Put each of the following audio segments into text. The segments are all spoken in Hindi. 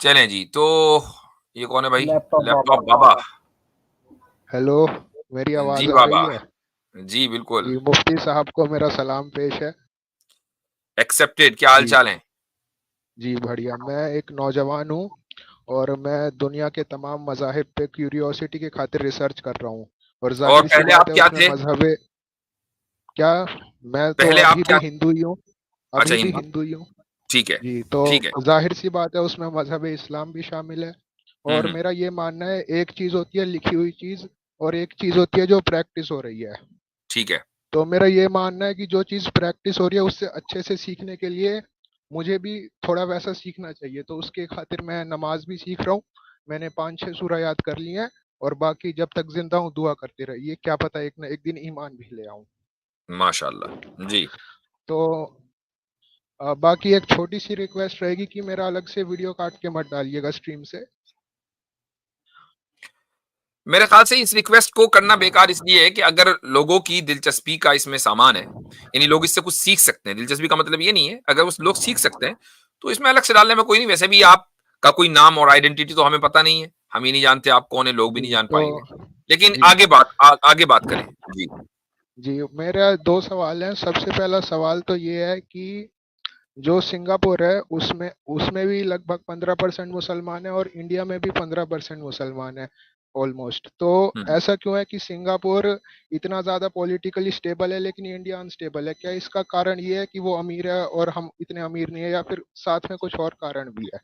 चलें जी, तो ये कौन है भाई? लैपटॉप लैपटॉप बाबा। बाबा। हेलो, मेरी जी आवाज़ आ बाबा। रही है? जी, बिल्कुल। जी, मुफ्ती साहब को मेरा सलाम पेश है। एक्सेप्टेड। क्या जी, हाल-चाल हैं? जी बढ़िया। मैं एक नौजवान हूँ और मैं दुनिया के तमाम मज़ाहिब पे क्यूरियोसिटी की खातिर रिसर्च कर रहा हूँ और और ज़ाहिर-सी पहले बात आप है क्या उसमें थे? मज़हबे क्या मैं तो पहले आप अभी क्या भी हिंदू ही हूँ, अच्छा अभी भी हिंदू। हिंदू ही हूँ। ठीक है, जी, तो ठीक है। ज़ाहिर-सी बात है उसमें मज़हब इस्लाम भी शामिल है हुँ, और हुँ। मेरा ये मानना है एक चीज़ होती है लिखी हुई चीज़ और एक चीज़ होती है जो प्रैक्टिस हो रही है। ठीक है। तो मेरा ये मानना है कि जो चीज़ प्रैक्टिस हो रही है उससे अच्छे से सीखने के लिए मुझे भी थोड़ा वैसा सीखना चाहिए। तो उसके खातिर मैं नमाज़ भी सीख रहा हूँ। मैंने 5-6 सूरा याद कर ली हैं और बाकी जब तक ज़िंदा हूँ दुआ करते रहिए। क्या पता एक ना एक दिन ईमान भी ले आऊँ। माशाअल्लाह। जी। तो बाकी एक छोटी-सी रिक्वेस्ट रहेगी कि मेरा अलग से वीडियो काट के मत डालिएगा स्ट्रीम से। मेरे ख़्याल से इस रिक्वेस्ट को करना बेकार इसलिए है कि अगर लोगों की दिलचस्पी का इसमें सामान है, यानी लोग इससे कुछ सीख सकते हैं। दिलचस्पी का मतलब ये नहीं है, अगर उस लोग सीख सकते हैं, तो इसमें अलग से डालने में कोई नहीं। वैसे भी आपका कोई नाम और आइडेंटिटी तो हमें पता नहीं है। हम ही नहीं जानते आप कौन हैं, लोग भी नहीं जी, जान तो पाएँगे। लेकिन जी, आगे बात करें। जी। जी, मेरा 2 सवाल हैं। सबसे पहला सवाल तो ये है कि जो सिंगापुर है उसमें उसमें भी लगभग 15% मुसलमान हैं और इंडिया में भी 15% मुसलमान हैं ऑलमोस्ट। तो हुँ। ऐसा क्यों है कि सिंगापुर इतना ज़्यादा पॉलिटिकली स्टेबल है लेकिन इंडिया अनस्टेबल है? क्या इसका कारण ये है कि वो अमीर है और हम इतने अमीर नहीं है या फिर साथ में कुछ और कारण भी है?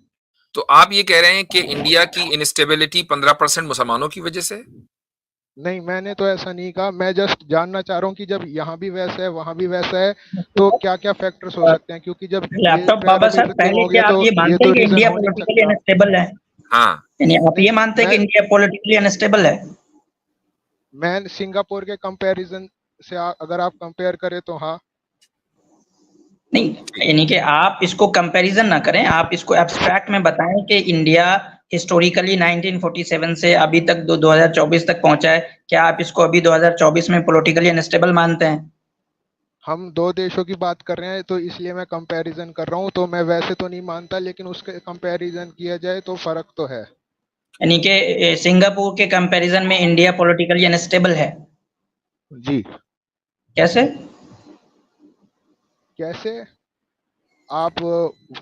तो आप ये कह रहे हैं कि इंडिया की इनस्टेबिलिटी 15% मुसलमानों की वजह से है? नहीं, मैंने तो ऐसा नहीं कहा। मैं जस्ट जानना चाह रहा हूँ कि जब यहाँ भी वैसा है, वहाँ भी वैसा है, तो क्या-क्या फैक्टर्स हो सकते हैं? क्योंकि जब ये लैपटॉप बाबा सर, पैरामीटर पहले हो गया क्या आप तो ये ये मानते तो हैं कि रीज़न इंडिया हो नहीं पॉलिटिकली सकता। अनस्टेबल है? हाँ। यानी आप नहीं, ये मानते हैं कि मैं इंडिया पॉलिटिकली अनस्टेबल है? मैं सिंगापुर के कंपैरिजन से अगर आप कंपेयर करें तो हाँ। नहीं, ठीक। यानी कि आप इसको कंपैरिजन ना करें, आप इसको एब्स्ट्रैक्ट में बताएं कि इंडिया हिस्टोरिकली 1947 से अभी तक 2024 तक पहुंचा है। क्या आप इसको अभी 2024 में पॉलिटिकली अनस्टेबल मानते हैं? हम 2 देशों की बात कर रहे हैं तो इसलिए मैं कंपैरिजन कर रहा हूँ, तो मैं वैसे तो नहीं मानता लेकिन उसके कंपैरिजन किया जाए तो फ़र्क तो है। यानी कि सिंगापुर के कंपैरिजन में इंडिया पॉलिटिकली अनस्टेबल है? जी। कैसे? कैसे? आप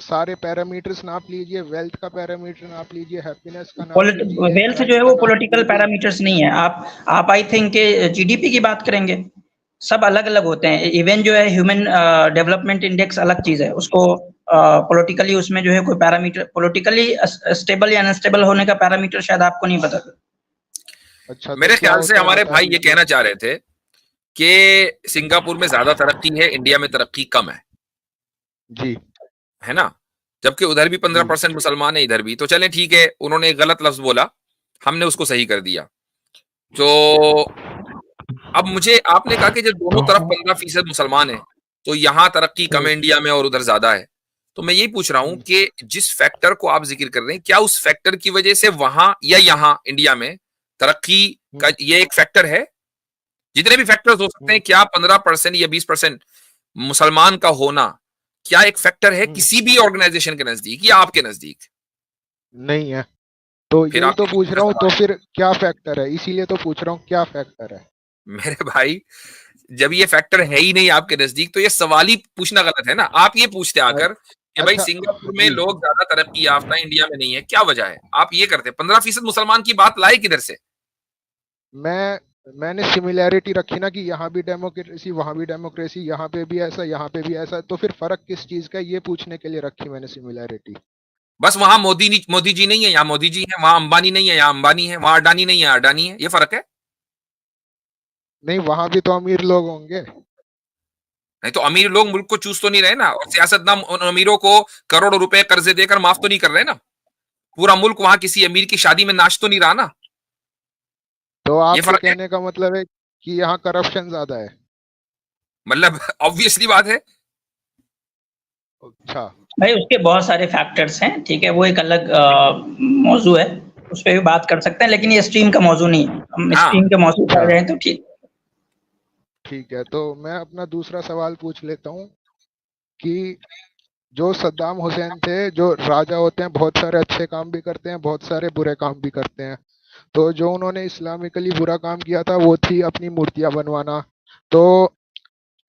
सारे पैरामीटर्स नाप लीजिए, वेल्थ का पैरामीटर नाप लीजिए, हैप्पीनेस का नाप लीजिए, वेल्थ जो क्राइम है का वो नाप पॉलिटिकल लीजिए। पैरामीटर्स नहीं है। आप आई थिंक के जीडीपी की बात करेंगे। सब अलग अलग होते हैं। इवन जो है ह्यूमन डेवलपमेंट इंडेक्स अलग चीज है। उसको पॉलिटिकली उसमें जो है कोई पैरामीटर, पॉलिटिकली स्टेबल या अनस्टेबल होने का पैरामीटर शायद आपको नहीं पता। अच्छा, तो मेरे क्या ख्याल से होता है हमारे बता भाई ये दीजिए? कहना चाह रहे थे कि सिंगापुर में ज़्यादा तरक्की है, इंडिया में तरक्की कम जी, है ना? जबकि उधर भी जी। 15% मुसलमान है, इधर भी। तो चलें ठीक है, उन्होंने एक गलत लफ्ज़ बोला, हमने उसको सही कर दिया। तो अब मुझे आपने कहा कि जब दोनों तरफ 15% मुसलमान हैं, तो यहाँ तरक्की कम हुँ, है इंडिया में और उधर ज़्यादा है। तो मैं यही पूछ रहा हूँ हुँ, कि जिस फैक्टर को आप ज़िक्र कर रहे हैं, क्या उस फैक्टर की वजह से वहाँ या यहाँ इंडिया में तरक्की का हुँ, ये एक फैक्टर है? जितने भी फैक्टर्स हो सकते हुँ, हैं, क्या 15% या 20% मुसलमान का होना, क्या एक फैक्टर है हुँ। किसी भी ऑर्गेनाइज़ेशन के नज़दीक या आपके नज़दीक? नहीं है। तो फिर यही तो आपके लिए पूछ मेरा रहा हूँ, तो सवाल है। फिर क्या फैक्टर है? इसीलिए तो पूछ रहा हूँ क्या फैक्टर है? मेरे भाई, जब ये फैक्टर है ही नहीं आपके नज़दीक, तो ये सवाल ही पूछना गलत है ना। आप ये पूछते अ, आकर कि भाई अच्छा। सिंगापुर में जी। लोग ज़्यादा तरक्की याफ़्ता हैं, इंडिया में नहीं है, क्या वजह है? आप ये करते। 15% मुसलमान की बात लाए किधर से? मैंने सिमिलैरिटी रखी ना कि यहाँ भी डेमोक्रेसी, वहाँ भी डेमोक्रेसी, यहाँ पे भी ऐसा, यहाँ पे भी ऐसा, तो फिर फ़र्क किस चीज़ का है, ये पूछने के लिए रखी मैंने सिमिलैरिटी। बस वहाँ मोदी जी नहीं है, यहाँ मोदी जी हैं, वहाँ अंबानी नहीं है, यहाँ अंबानी है, वहाँ अडानी नहीं है, यहाँ अडानी है, ये फ़र्क है? नहीं, वहाँ भी तो अमीर लोग होंगे। नहीं तो अमीर लोग मुल्क को चूस तो नहीं रहे ना, और सियासतदान उन अमीरों को करोड़ों रुपए कर्जे देकर माफ तो नहीं कर रहे ना। पूरा मुल्क वहां किसी अमीर की शादी में नाच तो नहीं रहा ना। तो ये आपके फर्क है। कहने का मतलब है कि यहाँ करप्शन ज़्यादा है। मतलब ऑब्वियसली बात है। अच्छा। भाई उसके बहुत सारे फैक्टर्स हैं, ठीक है, वो एक अलग मौजू है। उस पे भी बात कर सकते हैं, लेकिन ये स्ट्रीम का मौजू नहीं है। हम हाँ। स्ट्रीम के मौजू पर आ अच्छा, जाए तो ठीक। ठीक है। तो मैं अपना दूसरा सवाल पूछ लेता हूँ कि जो सद्दाम हुसैन थे, जो राजा होते हैं बहुत सारे अच्छे काम भी करते हैं, बहुत सारे बुरे काम भी करते हैं। तो जो उन्होंने इस्लामिकली बुरा काम किया था वो थी अपनी मूर्तियां बनवाना। तो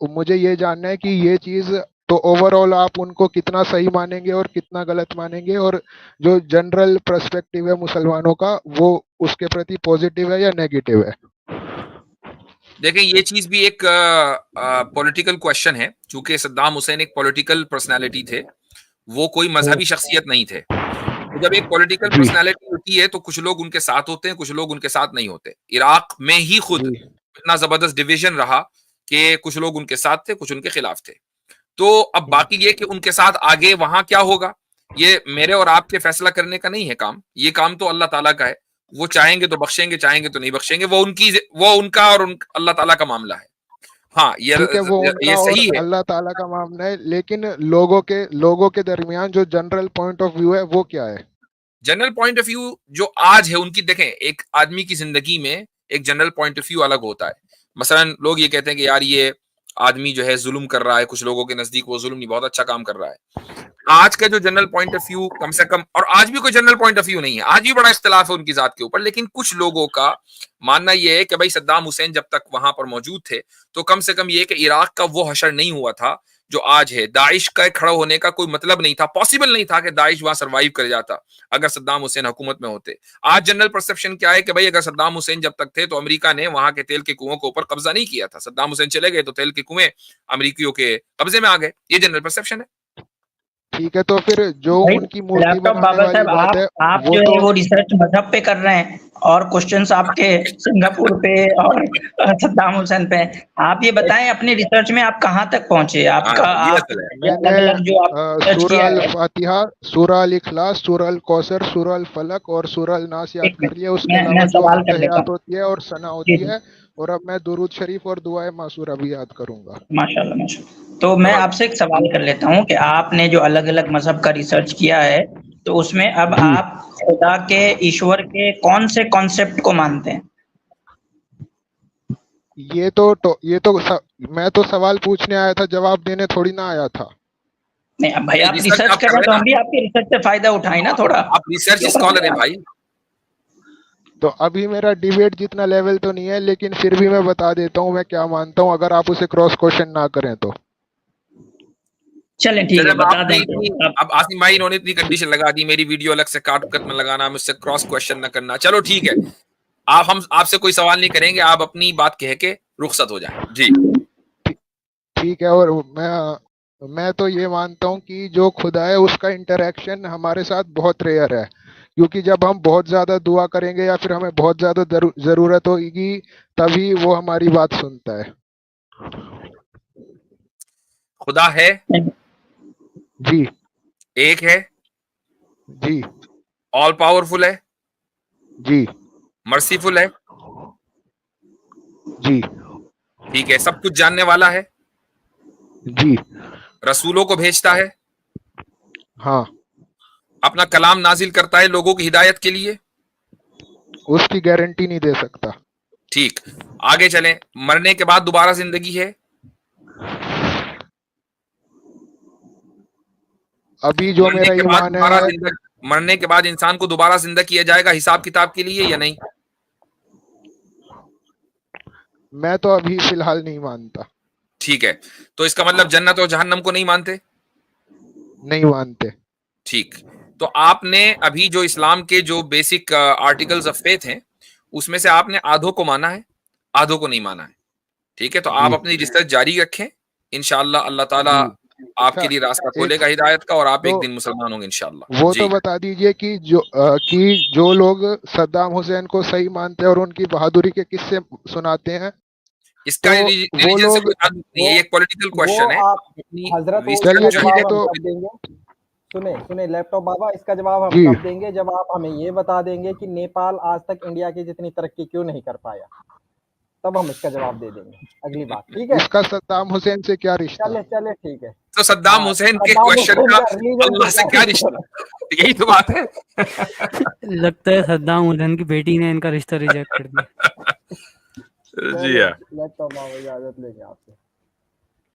मुझे ये जानना है कि ये चीज तो ओवरऑल आप उनको कितना सही मानेंगे और कितना गलत मानेंगे, और जो जनरल पर्सपेक्टिव है मुसलमानों का वो उसके प्रति पॉजिटिव है या नेगेटिव है? देखें, ये चीज भी एक पॉलिटिकल क्वेश्चन है, क्योंकि सद्दाम हुसैन एक पॉलिटिकल पर्सनालिटी थे, वो कोई मजहबी शख्सियत नहीं थे। तो जब एक पॉलिटिकल जी पर्सनालिटी होती है तो कुछ लोग उनके साथ होते हैं, कुछ लोग उनके साथ नहीं होते। इराक में ही खुद जी इतना जबरदस्त डिवीजन रहा कि कुछ लोग उनके साथ थे, कुछ उनके खिलाफ थे। तो अब बाकी ये कि उनके साथ आगे वहां क्या होगा, ये मेरे और आपके फैसला करने का नहीं है काम। ये काम तो अल्लाह ताला का है। वो चाहेंगे तो बख्शेंगे, चाहेंगे तो नहीं बख्शेंगे। वो उनका और अल्लाह ताला का मामला है। हाँ, ठीक है, वो उनका ये और सही है। अल्लाह ताला का मामला है, लेकिन लोगों के दरमियान जो जनरल पॉइंट ऑफ व्यू है वो क्या है? जनरल पॉइंट ऑफ व्यू जो आज है उनकी, देखें, एक आदमी की जिंदगी में एक जनरल पॉइंट ऑफ व्यू अलग होता है। मसलन लोग ये कहते हैं कि यार ये आदमी जो है जुल्म कर रहा है, कुछ लोगों के नजदीक वो जुल्म नहीं, बहुत अच्छा काम कर रहा है। आज का जो जनरल पॉइंट ऑफ व्यू कम से कम, और आज भी कोई जनरल पॉइंट ऑफ व्यू नहीं है, आज भी बड़ा इख्तिलाफ है उनकी जात के ऊपर, लेकिन कुछ लोगों का मानना यह है कि भाई सद्दाम हुसैन जब तक वहां पर मौजूद थे तो कम से कम ये कि इराक का वो हशर नहीं हुआ था जो आज है। दाइश का खड़ा होने का कोई मतलब नहीं था, पॉसिबल नहीं था कि दाइश वहां सर्वाइव कर जाता अगर सद्दाम हुसैन हुकूमत में होते। आज जनरल परसेप्शन क्या है कि भाई अगर सद्दाम हुसैन जब तक थे तो अमेरिका ने वहां के तेल के कुओं के ऊपर कब्जा नहीं किया था। सद्दाम हुसैन चले गए तो तेल के कुएं अमेरिकियों के कब्जे में आ गए। ये जनरल परसेप्शन है। ठीक है, तो फिर जो भाई उनकी मूर्ति लैपटॉप बनाने बाबा वाली साहब, बात है आप वो जो तो है वो रिसर्च मजहब पे कर रहे हैं और क्वेश्चंस आपके सिंगापुर पे और सद्दाम हुसैन पे हैं। आप ये बताएं अपने रिसर्च में आप कहाँ तक पहुंचे, हाँ, आपका ये आप असल है। ये मैंने अलग अलग जो आप रिसर्च सूरह किया अल है। फातिहा, सूरह अल इखलास, सूरह अल कौसर, सूरह अल फलक और सूरह अल नास याद एक कर लिया। उसके मिनट, अलावा मैं जो सवाल कर लेता अत्तहियात हूँ। होती है और सना जी होती जी, है, और अब मैं दुरूद शरीफ और दुआए मासूरा भी याद करूंगा। माशाल्लाह माशाल्लाह। तो मैं आपसे एक सवाल कर लेता हूँ कि आपने जो अलग अलग मजहब का रिसर्च किया है, तो उसमें अब जी, आप खुदा के, ईश्वर के कौन से कॉन्सेप्ट को मानते हैं? मैं तो सवाल पूछने आया था, जवाब देने थोड़ी ना आया था। नहीं, अब भाई नहीं, आप रिसर्च रिसर्च आप कर कर रहे हैं रहे तो हैं हम भी आपके रिसर्च से फायदा उठाएं ना ना, थोड़ा। आप रिसर्च क्यों कर स्कॉलर रहे है हैं आप? भाई। तो अभी मेरा डिबेट जितना लेवल तो नहीं है, लेकिन फिर भी मैं बता देता हूँ मैं क्या मानता हूँ, अगर आप उसे क्रॉस क्वेश्चन ना करें तो। चलें ठीक चले, है, अब बता आपने दें तो इतनी, आप। अब आसिम भाई इन्होंने इतनी कंडीशन लगा दी, मेरी वीडियो अलग से काट कट में लगाना, मुझसे क्रॉस क्वेश्चन ना करना। चलो ठीक है, आप, हम आपसे कोई सवाल नहीं करेंगे, आप अपनी बात कह के रुखसत हो जाएं जी। ठी- ठीक है, और मैं तो ये मानता हूँ कि जो खुदा है उसका इंटरेक्शन हमारे साथ बहुत रेयर है, क्योंकि जब हम बहुत ज्यादा दुआ करेंगे या फिर हमें बहुत ज्यादा जरूरत होगी तभी वो हमारी बात सुनता है। खुदा है, जी एक है, जी ऑल पावरफुल है, जी मर्सीफुल है, जी ठीक है, सब कुछ जानने वाला है, जी रसूलों को भेजता है, हाँ, अपना कलाम नाजिल करता है लोगों की हिदायत के लिए। उसकी गारंटी नहीं दे सकता। ठीक, आगे चलें, मरने के बाद दोबारा जिंदगी है। अभी जो मरने मेरा के बाद ईमान दोबारा है, जिंदा, मरने के बाद इंसान को दोबारा जिंदा किया जाएगा हिसाब किताब के लिए या नहीं? मैं तो अभी फिलहाल नहीं मानता। ठीक है, तो इसका मतलब जन्नत और जहन्नम को नहीं मानते। नहीं मानते। ठीक, तो आपने अभी जो इस्लाम के जो बेसिक आर्टिकल्स ऑफ फेथ हैं उसमें से आपने आधों को माना है, आधों को नहीं माना है। ठीक है, तो आप जी अपनी रिसर्च जारी रखें, इंशाअल्लाह अल्लाह ताला जी अच्छा, आपके लिए रास्ता एक खोलेगा हिदायत का और आप तो एक दिन मुसलमान होंगे इंशाअल्लाह वो तो जी। बता दीजिए कि जो लोग सद्दाम हुसैन को सही मानते हैं और उनकी बहादुरी के किस्से सुनाते हैं, इसका तो वो रिलीजन से लोग कोई ताल्लुक नहीं वो है, ये एक पॉलिटिकल वो क्वेश्चन है। आप आप अपनी हजरत, वो रिसर्च इसका चलिए जो ठीक है है, जवाब हम तो कब देंगे? सुने सुने लैपटॉप बाबा, इसका जवाब हम जी कब देंगे? जब आप हमें ये बता देंगे कि नेपाल आज तक इंडिया की जितनी तरक्की क्यों नहीं कर पाया, तब हम इसका जवाब दे देंगे। अगली बात, ठीक है? इसका सद्दाम हुसैन से क्या रिश्ता? चले चले ठीक है। तो सद्दाम हाँ, हुसैन के सद्दाम क्वेश्चन हुसैन का का रिलीजन अल्लाह से से क्या रिश्ता? रिश्ता, यही तो बात है। लगता है सद्दाम हुसैन की बेटी ने इनका रिश्ता रिजेक्ट कर दिया। जी चले हाँ। लैपटॉप बाबा, इजाजत लेंगे आपसे।